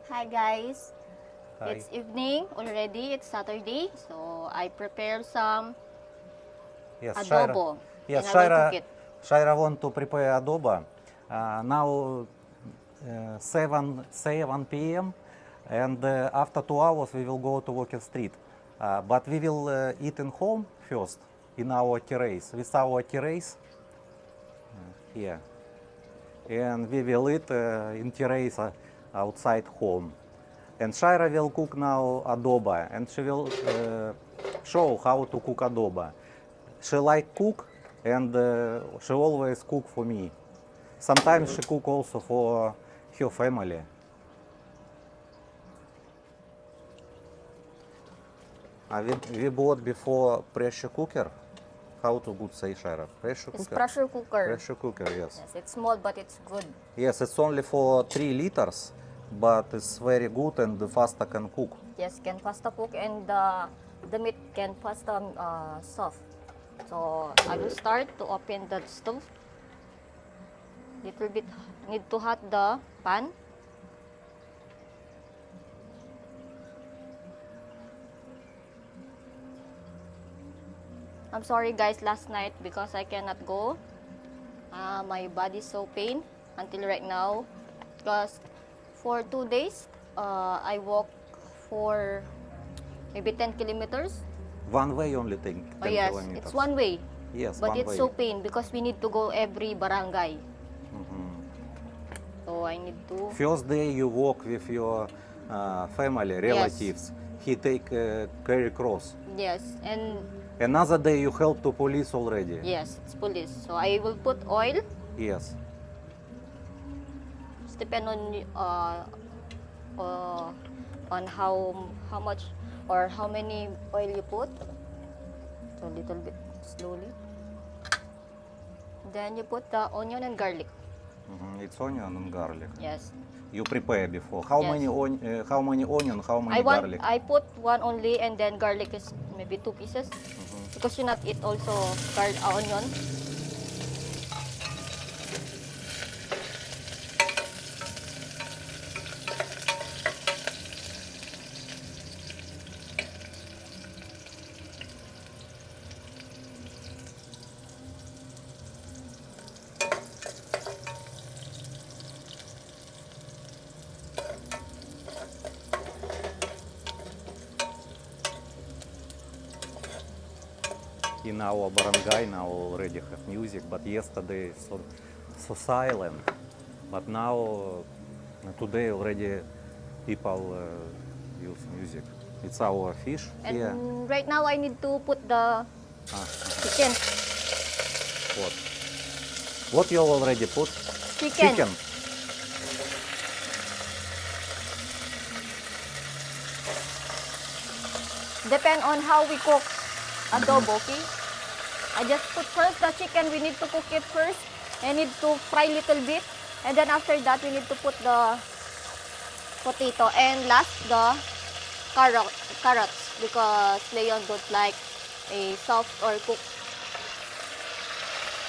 Hi guys, Hi. it's evening already, it's Saturday, so I prepared some Yes, Shaira. adobo and Yes, I will cook Shaira. it. Shaira want to prepare adobo. Now 7 p.m. and after 2 hours we will go to Walker Street. But we will eat in home first in our terrace with our terrace here, and we will eat in terrace outside home. And Shaira will cook now adobo, and she will show how to cook adobo. She like cook, and she always cook for me. Sometimes she cook also for her family. We bought before pressure cooker. How to good say, Shaira? Pressure It's cooker. pressure cooker. Pressure cooker, yes. Yes, it's small but it's good. Yes, it's only for 3 liters, but it's very good and faster can cook. Yes, can pasta cook and the meat can pasta soft. So I will start to open the stove. Little bit need to hot the pan. I'm sorry guys last night because I cannot go. My body so pain until right now because for 2 days I walk for maybe 10 kilometers. One way only thing, Oh 10 yes, kilometers. it's one way. Yes, But one it's way. so pain because we need to go every barangay. So I need to. First day you walk with your family, relatives. He take carry cross. Yes, and Another day you help to police already. yes, it's police. So I will put oil. Yes. It's depend uh, on how much or how many oil you put. So little bit slowly. Then you put the onion and garlic. It's onion and garlic. Yes. You prepare before. How Yes. many how many onion? How many garlic? I put one only and then garlic is maybe 2 pieces because you not eat also onion. In our barangay now already have music, but yesterday so silent. But now today already people use music. It's our fish And here. right now I need to put the chicken. What? What you already put? Chicken. Depend on how we cook adobo, okay? I just put first the chicken. We need to cook it first. I need to fry little bit. And then after that, we need to put the potato. And last, the carrots. Because Leon don't like a soft or cooked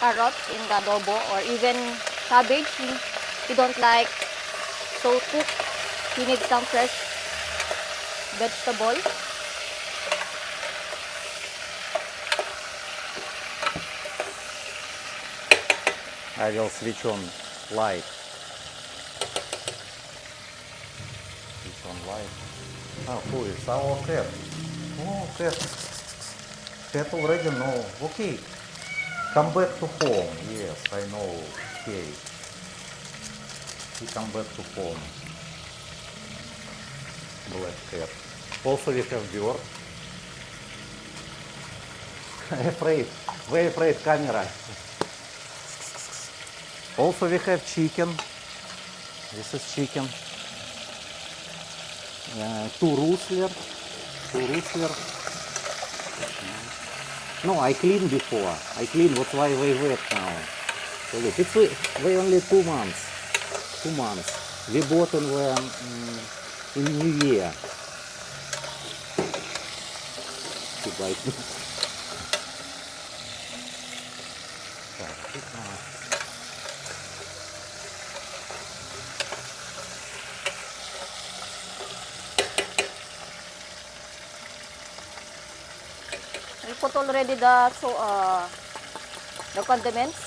carrots in the adobo. Or even cabbage. He don't like so cooked. He needs some fresh vegetable. I will switch on light. Switch on light. Oh, who is our cat? Oh, cat. Cat already know. Okay. Come back to home. Yes, I know. Okay. He come back to home. Black cat. Also we have bird. Afraid. Very afraid camera. Also we have chicken. This is chicken. Two roosters. No, I cleaned before. I cleaned. That's why they wet now. So look, it's they only 2 months. 2 months. We bought them in New Year. He bite me. put already the condiments.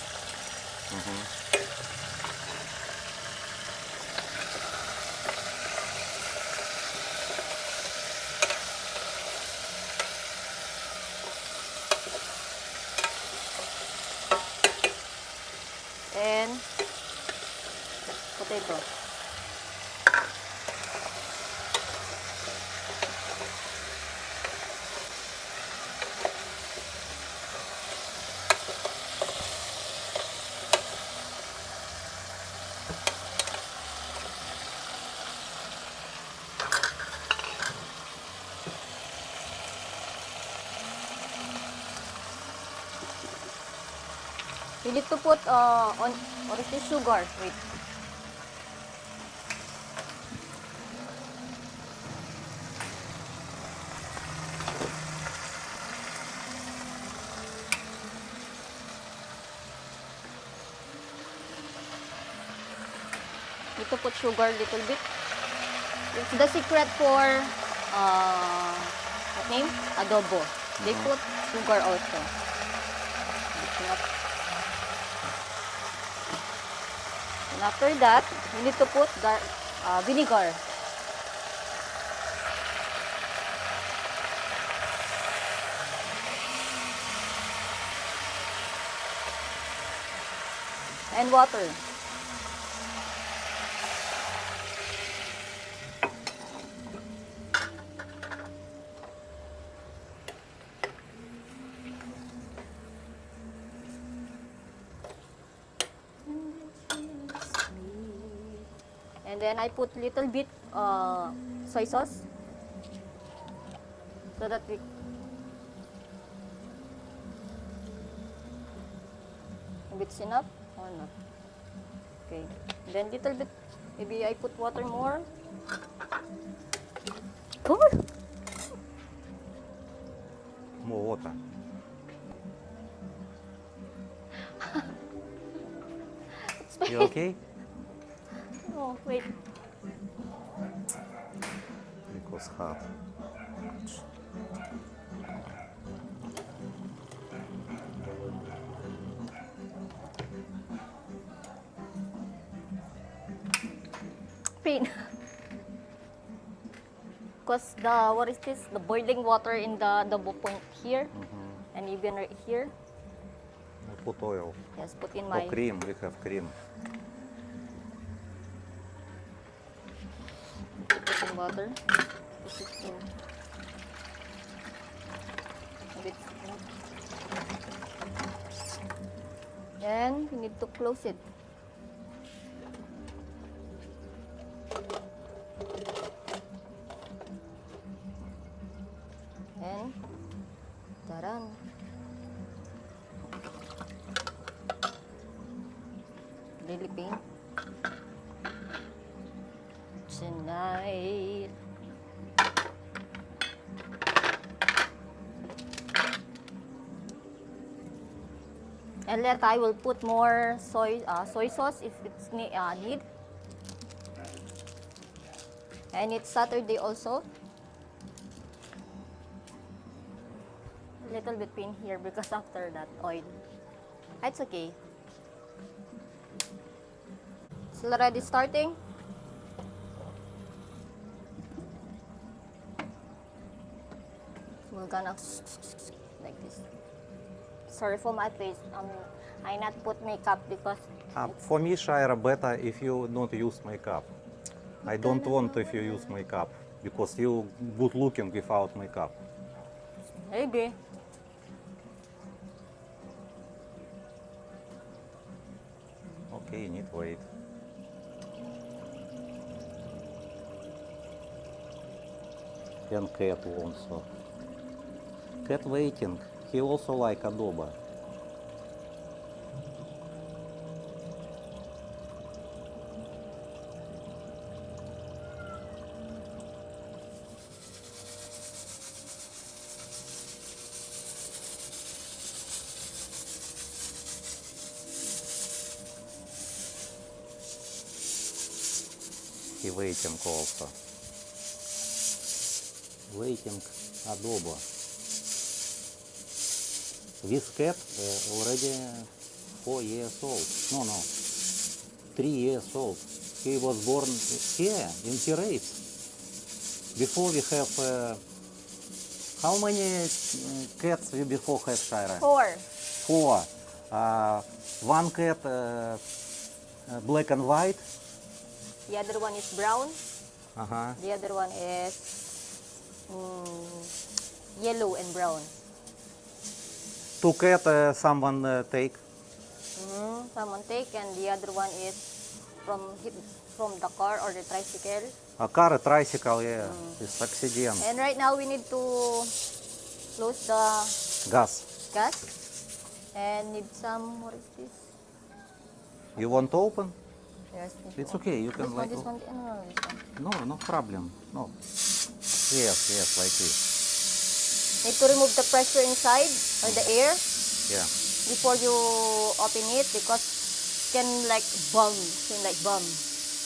And potato. You need to put on what is this sugar? Wait. Need to put sugar a little bit. It's the secret for what name? Adobo. They put sugar also. Mix it up. And after that, you need to put vinegar. And water. And then I put little bit soy sauce so that we it's enough or not. Okay. Then little bit, maybe I put water more. Cover. More water. You okay? Oh, wait. Because hot. Pain. Because what is this? The boiling water in the adobo point here, and even right here. Put oil. Yes, put in Or my. cream, we have cream. Put in water. This is in. A bit. Then we need to close it. And taran. Really pain. Tonight. And later I will put more soy sauce if it's need. And it's Saturday also. Little bit pain here because after that oil. It's okay. It's already starting. We're gonna like this. Sorry for my face. I not put makeup because For me, Shaira, better if you not use makeup. I don't want if you use makeup because you good looking without makeup. maybe. Okay, you need wait. And cat also. Cat waiting. He also like adobo. He waiting also. Waiting adobo. This cat already 4 years old. No, 3 years old. He was born here in terrace. Before we have how many cats we before have, Shaira? 4. 4. One cat black and white. The other one is brown. Uh-huh. The other one is yellow and brown. 2 cat someone take. Someone take, and the other one is from the car or the tricycle. A car, a tricycle, yeah. It's accident. And right now we need to close the Gas. gas and need some, what is this? You want to open? Yes, It's okay, you can This one, like... this one, no, this one. No problem. No. Yes, like this. Need to remove the pressure inside or the air Yeah. before you open it, because it can like bomb,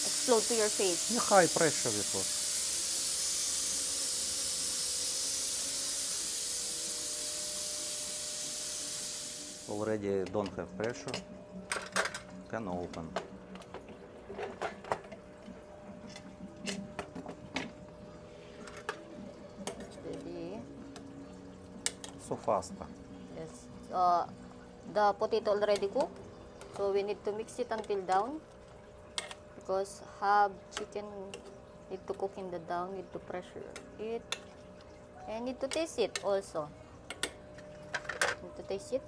explode to your face. Yeah, high pressure before. Already don't have pressure. Can open. Ready? So faster. Yes. The potato already cooked, so we need to mix it until down, because chicken need to cook in the down, need to pressure it, and need to taste it also. Need to taste it.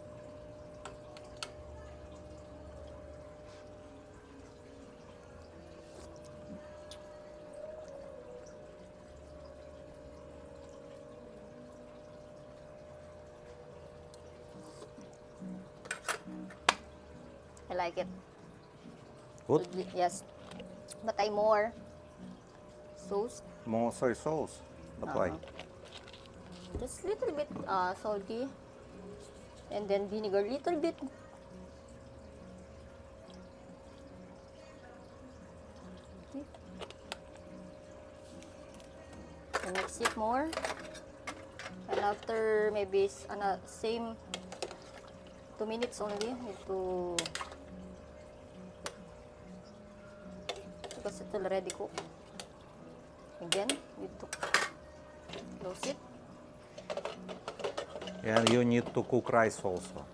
I like it. Good. Yes. But I more sauce. More soy sauce. Apply. Just little bit salty. And then vinegar little bit. Okay. And mix it more. And after maybe same 2 minutes only, need to, because it's already cooked. Again, need to close it. And you need to cook rice also.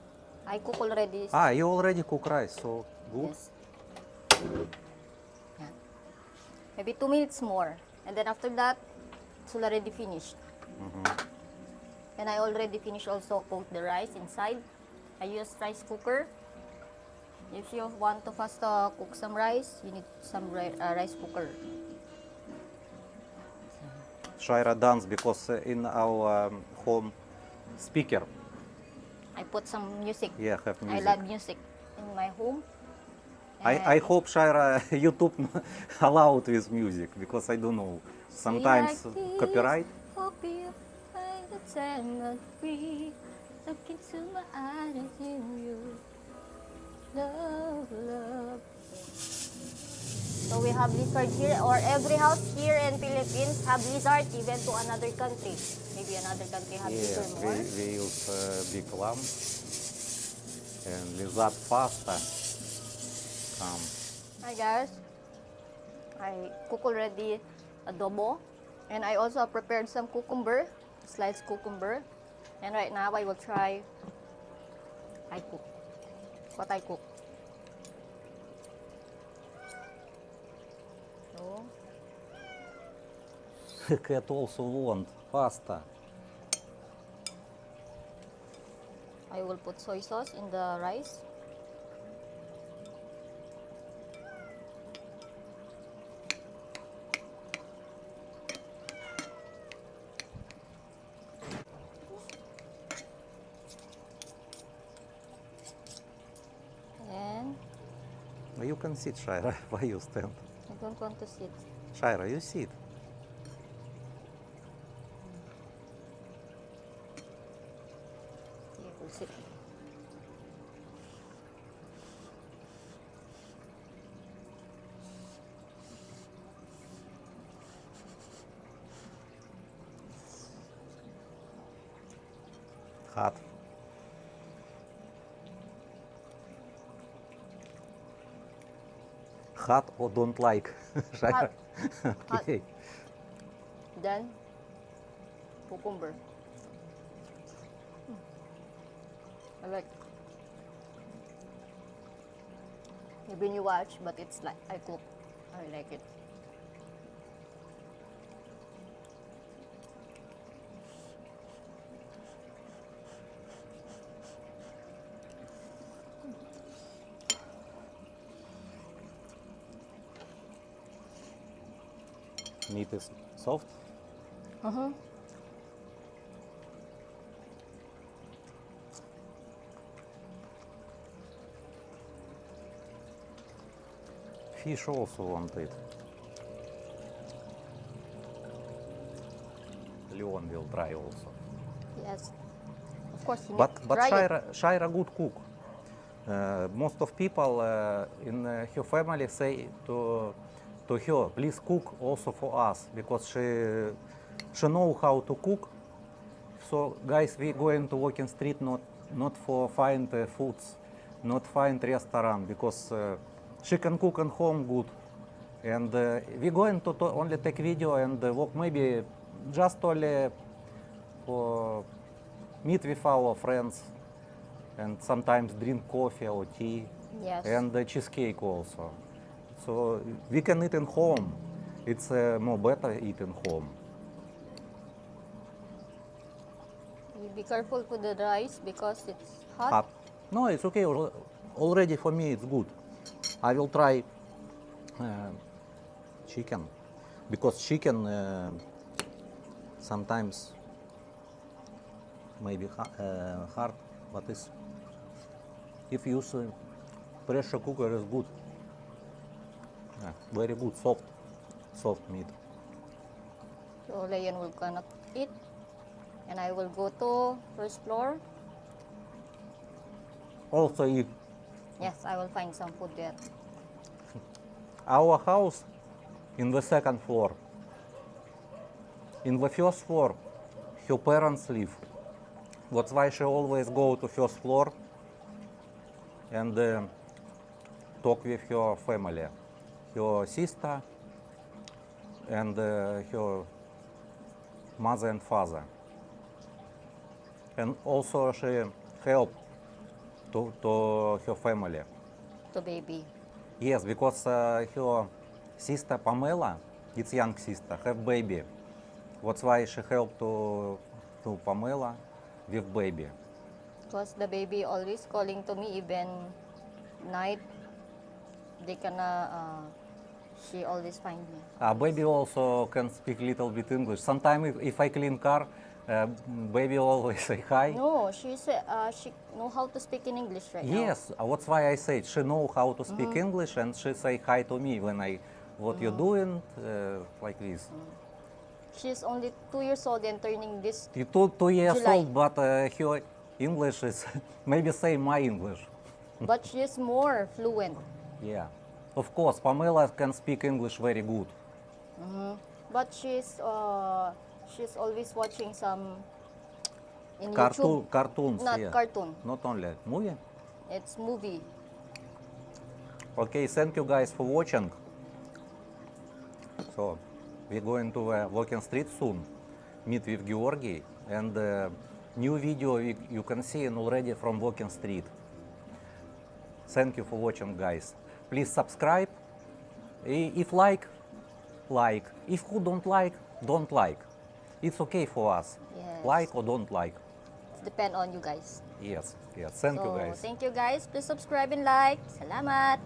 I cook already. You already cook rice, so good. Yes. Yeah. Maybe 2 minutes more. And then after that, it's already finished. And I already finished also cook the rice inside. I use rice cooker. If you want to fast cook some rice, you need some rice cooker. Shaira dance because in our home speaker. I put some music. Yeah, have I music. love music in my home. I hope Shaira YouTube allowed with music because I don't know. Sometimes Like this, copyright. hope you find the time of free. Look into my eyes in you. Love. So we have lizard here, or every house here in Philippines have lizard, even to another country. Maybe another country have Yeah, lizard more. we use big lamp and with that pasta come. Hi guys, I cook already adobo, and I also prepared some cucumber, sliced cucumber. And right now I will try what I cook. So, Cat also want pasta. I will put soy sauce in the rice. And You can sit, Shaira. Why you stand? I don't want to sit. Shaira, you sit. Yeah, we'll sit. Hot. Hot or don't like? Shaira? Hot. Okay. Then, cucumber. I like. Maybe you watch, but it's like I cook. I like it. Meat is soft. Uh-huh. Fish also want it. Leon will try also. Yes. Of course, you need But to try it. Shaira good cook. Most of people in her family say to her, please cook also for us, because she know how to cook. So guys, we going to walking street not for find foods, not find restaurant, because she can cook at home good. And we going to only take video and walk maybe just only for meet with our friends and sometimes drink coffee or tea. Yes. And cheesecake also. So we can eat in home. It's more better eat in home. You be careful with the rice because it's hot. Hot. No, it's okay. Already for me it's good. I will try chicken, because chicken sometimes maybe hard, but it's, if you use pressure cooker is good. Very good, soft meat. So Leon will gonna eat, and I will go to first floor. Also, if Yes, I will find some food there. our house in the second floor. In the first floor, her parents live. That's why she always go to first floor and talk with her family, her sister and her mother and father. And also she help to her family. To baby. Yes, because her sister Pamela, it's young sister, have baby. That's why she helped to Pamela with baby. Because the baby always calling to me even night. They gonna, she always find me. Baby also can speak little bit English. Sometimes if I clean car, baby always say hi. No, she know how to speak in English right now. Yes, that's why I said she know how to speak English, and she say hi to me when what you doing, like this. She's only 2 years old and turning this. She 2 years July. old, but her English is maybe same my English. But she's more fluent. Yeah, of course, Pamela can speak English very good. But she's always watching some in YouTube. Cartoons, Not yeah. cartoon. Not only movie. It's movie. Okay, thank you guys for watching. So, we're going to walking street soon, meet with Georgi, and new video you can see already from walking street. Thank you for watching, guys. Please subscribe. If like. If who don't like. It's okay for us. Yes. Like or don't like. It depends on you guys. Yes. Thank you, guys. Thank you guys. Please subscribe and like. Salamat.